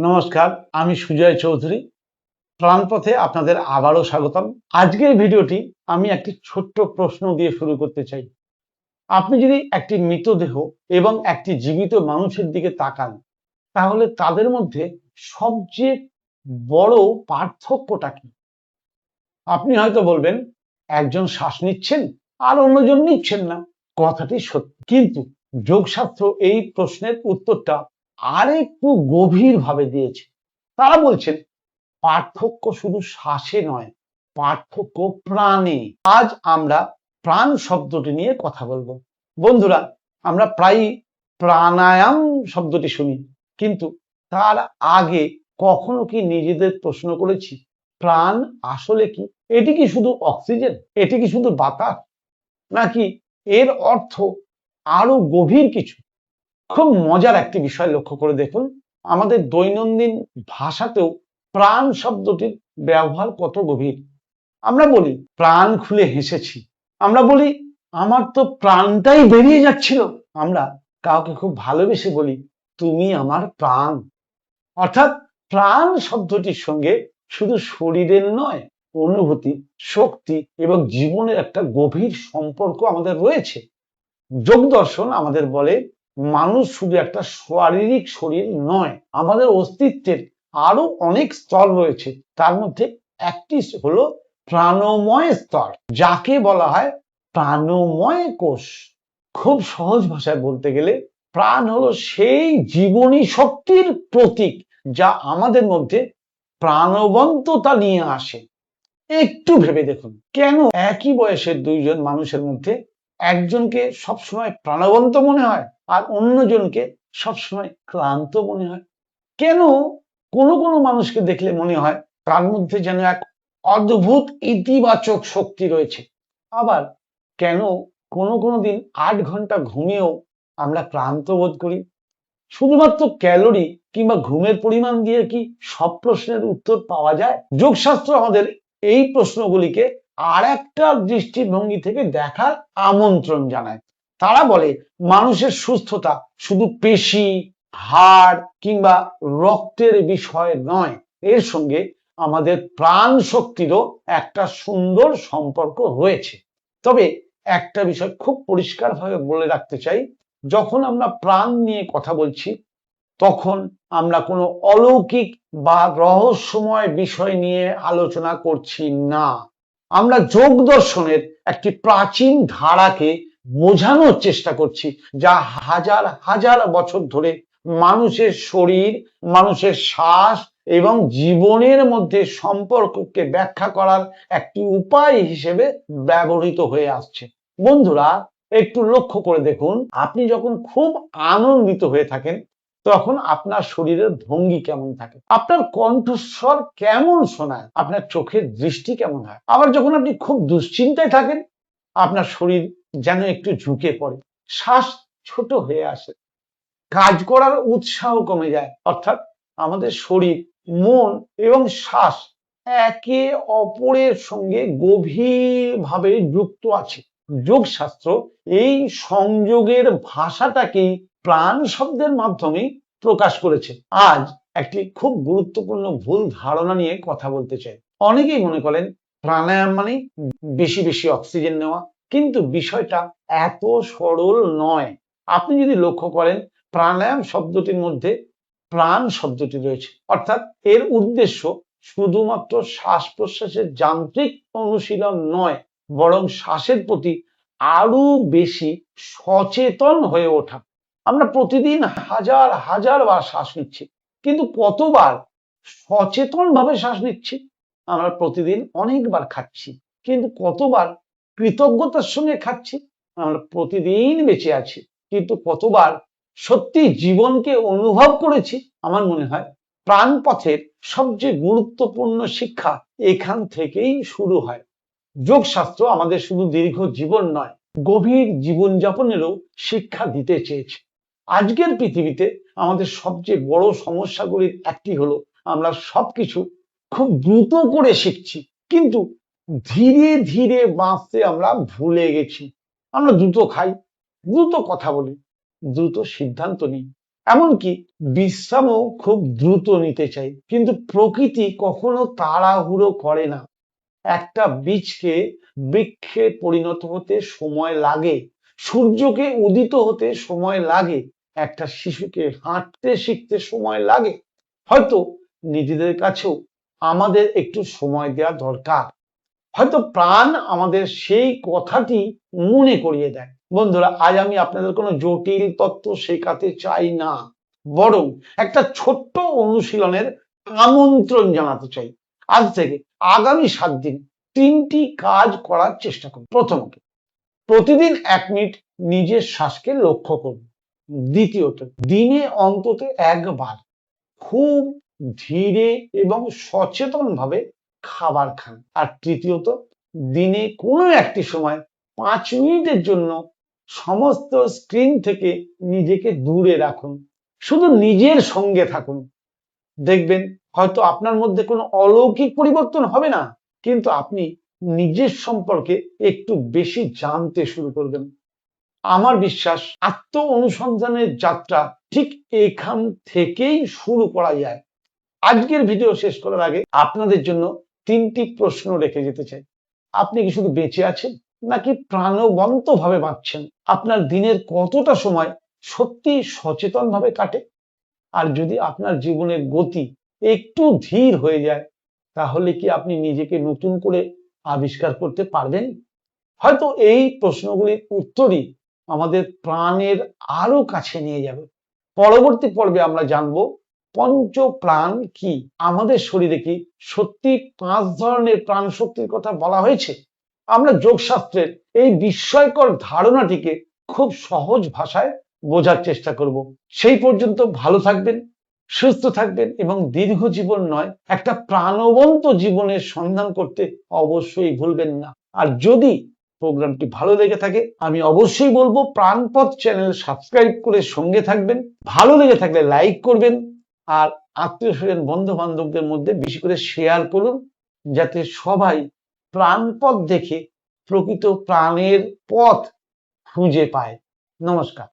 নমস্কার, আমি সুজয় চৌধুরী। প্রাণপথে আপনাদের আবারও স্বাগতম। আজকের ভিডিওটি আমি একটি ছোট্ট প্রশ্ন দিয়ে শুরু করতে চাই। আপনি যদি একটি মৃতদেহ এবং একটি জীবিত মানুষের দিকে তাকান, তাহলে তাদের মধ্যে সবচেয়ে বড় পার্থক্যটা কি? আপনি হয়তো বলবেন, একজন শ্বাস নিচ্ছেন আর অন্যজন নিচ্ছেন না। কথাটি সত্যি, কিন্তু যোগশাস্ত্র এই প্রশ্নের উত্তরটা আরেকটু গভীরভাবে দিয়েছে। তারা বলছেন পার্থক্য শুধু শ্বাসে নয়, পার্থক্য প্রাণে। আজ আমরা প্রাণ শব্দটি নিয়ে কথা বলবো। বন্ধুরা, আমরা প্রায়ই প্রাণায়াম শব্দটি শুনি, কিন্তু তার আগে কখনো কি নিজেদের প্রশ্ন করেছি, প্রাণ আসলে কি? এটি কি শুধু অক্সিজেন? এটি কি শুধু বাতাস? নাকি এর অর্থ আরো গভীর কিছু? খুব মজার একটি বিষয় লক্ষ্য করে দেখুন, আমাদের দৈনন্দিন ভাষাতেও প্রাণ শব্দটির ব্যবহার কত গভীর। আমরা বলি প্রাণ খুলে হেসেছি, আমরা বলি আমার তো প্রাণটাই বেরিয়ে যাচ্ছিল। আমরা কাউকে খুব ভালোবেসে বলি তুমি আমার প্রাণ। অর্থাৎ প্রাণ শব্দটির সঙ্গে শুধু শরীরের নয়, অনুভূতি, শক্তি এবং জীবনের একটা গভীর সম্পর্ক আমাদের রয়েছে। যোগ দর্শন আমাদের বলে মানুষ শুধু একটা শারীরিক শরীর নয়, আমাদের অস্তিত্বের আরো অনেক স্তর রয়েছে। তার মধ্যে একটি হলো প্রাণময় স্তর, যাকে বলা হয় প্রাণময় কোষ। খুব সহজ ভাষায় বলতে গেলে প্রাণ হলো সেই জীবনী শক্তির প্রতীক, যা আমাদের মধ্যে প্রাণবন্ততা নিয়ে আসে। একটু ভেবে দেখুন, কেন একই বয়সের দুইজন মানুষের মধ্যে একজনকে সবসময় প্রাণবন্ত মনে হয় আর অন্যজনকে সবসময় ক্লান্ত মনে হয়? কেন কোনো কোনো মানুষকে দেখলে মনে হয় তার মধ্যে যেন এক অদ্ভুত ইতিবাচক শক্তি রয়েছে, আবার কেন কোনো কোনো দিন 8 ঘন্টা ঘুমিয়েও আমরা ক্লান্ত বোধ করি? শুধুমাত্র ক্যালোরি কিংবা ঘুমের পরিমাণ দিয়ে কি সব প্রশ্নের উত্তর পাওয়া যায়? যোগশাস্ত্র আমাদের এই প্রশ্নগুলিকে আর একটা দৃষ্টিভঙ্গি থেকে দেখার আমন্ত্রণ জানায়। তারা বলে মানুষের সুস্থতা শুধু পেশি, হাড় কিংবা রক্তের বিষয় নয়, এর সঙ্গে আমাদের প্রাণ শক্তিরও একটা সুন্দর সম্পর্ক রয়েছে। তবে একটা বিষয় খুব পরিষ্কারভাবে বলে রাখতে চাই, যখন আমরা প্রাণ নিয়ে কথা বলছি, তখন আমরা কোনো অলৌকিক বা রহস্যময় বিষয় নিয়ে আলোচনা করছি না। আমরা যোগ দর্শনের একটি প্রাচীন ধারাকে বোঝানোর চেষ্টা করছি, যা হাজার হাজার বছর ধরে মানুষের শরীর, মানুষের শ্বাস এবং জীবনের মধ্যে সম্পর্ককে ব্যাখ্যা করার একটি উপায় হিসেবে ব্যবহৃত হয়ে আসছে। বন্ধুরা, একটু লক্ষ্য করে দেখুন, আপনি যখন খুব আনন্দিত হয়ে থাকেন, তখন আপনার শরীরের ভঙ্গি কেমন থাকে, আপনার কণ্ঠস্বর কেমন শোনায়, আপনার চোখের দৃষ্টি কেমন হয়। আবার যখন আপনি খুব দুশ্চিন্তায় থাকেন, আপনার শরীর যেন একটু ঝুঁকে পড়ে, শ্বাস ছোট হয়ে আসে, কাজ করার উৎসাহ কমে যায়। অর্থাৎ আমাদের শরীর, মন এবং শ্বাস একে অপরের সঙ্গে গভীরভাবে যুক্ত আছে। যোগশাস্ত্র এই সংযোগের ভাষাটাকেই প্রাণ শব্দের মাধ্যমে প্রকাশ করেছে। আজ একটি খুব গুরুত্বপূর্ণ ভুল ধারণা নিয়ে কথা বলতে চাই। অনেকেই মনে করেন প্রাণায়াম মানে বেশি বেশি অক্সিজেন নেওয়া, কিন্তু বিষয়টা এত সরল নয়। আপনি যদি লক্ষ্য করেন, প্রাণায়াম শব্দটির মধ্যে প্রাণ শব্দটি রয়েছে, অর্থাৎ এর উদ্দেশ্য শুধুমাত্র শ্বাস প্রশ্বাসের যান্ত্রিক অনুশীলন নয়, বরং শ্বাসের প্রতি আরো বেশি সচেতন হয়ে ওঠা। আমরা প্রতিদিন হাজার হাজার বার শ্বাস নিচ্ছি, কিন্তু কতবার সচেতন ভাবে শ্বাস নিচ্ছি? আমরা প্রতিদিন অনেকবার খাচ্ছি, কিন্তু কতবার কৃতজ্ঞতার সঙ্গে খাচ্ছি? আমরা প্রতিদিন বেঁচে আছি, কিন্তু কতবার সত্যি জীবনকে অনুভব করেছি? আমার মনে হয় প্রাণপথের সবচেয়ে গুরুত্বপূর্ণ শিক্ষা এখান থেকেই শুরু হয়। যোগশাস্ত্র আমাদের শুধু দীর্ঘ জীবন নয়, গভীর জীবনযাপনেরও শিক্ষা দিতে চেয়েছে। আজকের পৃথিবীতে আমাদের সবচেয়ে বড় সমস্যাগুলির একটি হলো আমরা সবকিছু খুব দ্রুত করে শিখছি, কিন্তু ধীরে ধীরে বাঁচতে আমরা ভুলে গেছি। আমরা দ্রুত খাই, দ্রুত কথা বলি, দ্রুত সিদ্ধান্ত নিই, এমনকি বিশ্রামও খুব দ্রুত নিতে চাই, কিন্তু প্রকৃতি কখনো তাড়াহুড়ো করে না। একটা বীজকে বৃক্ষে পরিণত হতে সময় লাগে, সূর্যকে উদিত হতে সময় লাগে, একটা শিশুকে হাঁটতে শিখতে সময় লাগে। হয়তো নিজেদের কাছেও আমাদের একটু সময় দেওয়া দরকার। হয়তো প্রাণ আমাদের সেই কথাটি মনে করিয়ে দেয়। বন্ধুরা, আজ আমি আপনাদের কোনো জটিল তত্ত্ব শেখাতে চাই না, বরং একটা ছোট্ট অনুশীলনের আমন্ত্রণ জানাতে চাই। আজ থেকে আগামী 7 দিন 3টি কাজ করার চেষ্টা করুন। প্রথমত, প্রতিদিন 1 মিনিট নিজের শ্বাসকে লক্ষ্য করুন। দ্বিতীয়ত, দিনে অন্তত একবার খুব ধীরে এবং সচেতন ভাবে খাবার খান। আর তৃতীয়ত, দিনে কোনো একটি সময় 5 মিনিটের জন্য সমস্ত স্ক্রিন থেকে নিজেকে দূরে রাখুন, শুধু নিজের সঙ্গে থাকুন। দেখবেন হয়তো আপনার মধ্যে কোনো অলৌকিক পরিবর্তন হবে না, কিন্তু আপনি নিজের সম্পর্কে একটু বেশি জানতে শুরু করবেন। আমার বিশ্বাস আত্ম অনুসন্ধানের যাত্রা ঠিক এখান থেকেই শুরু করা যায়। আজকের ভিডিও শেষ করার আগে আপনাদের জন্য 3টি প্রশ্ন রেখে যেতে চাই। আপনি কি শুধু বেঁচে আছেন, নাকি প্রাণবন্ত ভাবে বাঁচছেন? আপনার দিনের কতটা সময় সত্যি সচেতন ভাবে কাটে? আর যদি আপনার জীবনের গতি একটু ধীর হয়ে যায়, তাহলে কি আপনি নিজেকে নতুন করে আবিষ্কার করতে পারবেন? হয়তো এই প্রশ্নগুলির উত্তরই আমাদের প্রাণের আরো কাছে নিয়ে যাবে। পরবর্তী পর্বে আমরা জানবো পঞ্চ প্রাণ কি, আমাদের শরীরে কি সত্যি 5 ধরনের প্রাণ শক্তির কথা বলা হয়েছে। আমরা যোগশাস্ত্রের এই বিস্ময়কর ধারণাটিকে খুব সহজ ভাষায় বোঝার চেষ্টা করব। সেই পর্যন্ত ভালো থাকবেন, সুস্থ থাকবেন এবং দীর্ঘ জীবন নয়, একটা প্রাণবন্ত জীবনের সন্ধান করতে অবশ্যই ভুলবেন না। আর যদি প্রোগ্রামটি ভালো লেগে থাকে, আমি অবশ্যই বলবো প্রাণপথ চ্যানেল সাবস্ক্রাইব করে সঙ্গে থাকবেন। ভালো লেগে থাকলে লাইক করবেন, আর আত্মীয় স্বজন বন্ধু বান্ধবদের মধ্যে বেশি করে শেয়ার করুন, যাতে সবাই প্রাণপথ দেখে প্রকৃত প্রাণের পথ খুঁজে পায়। নমস্কার।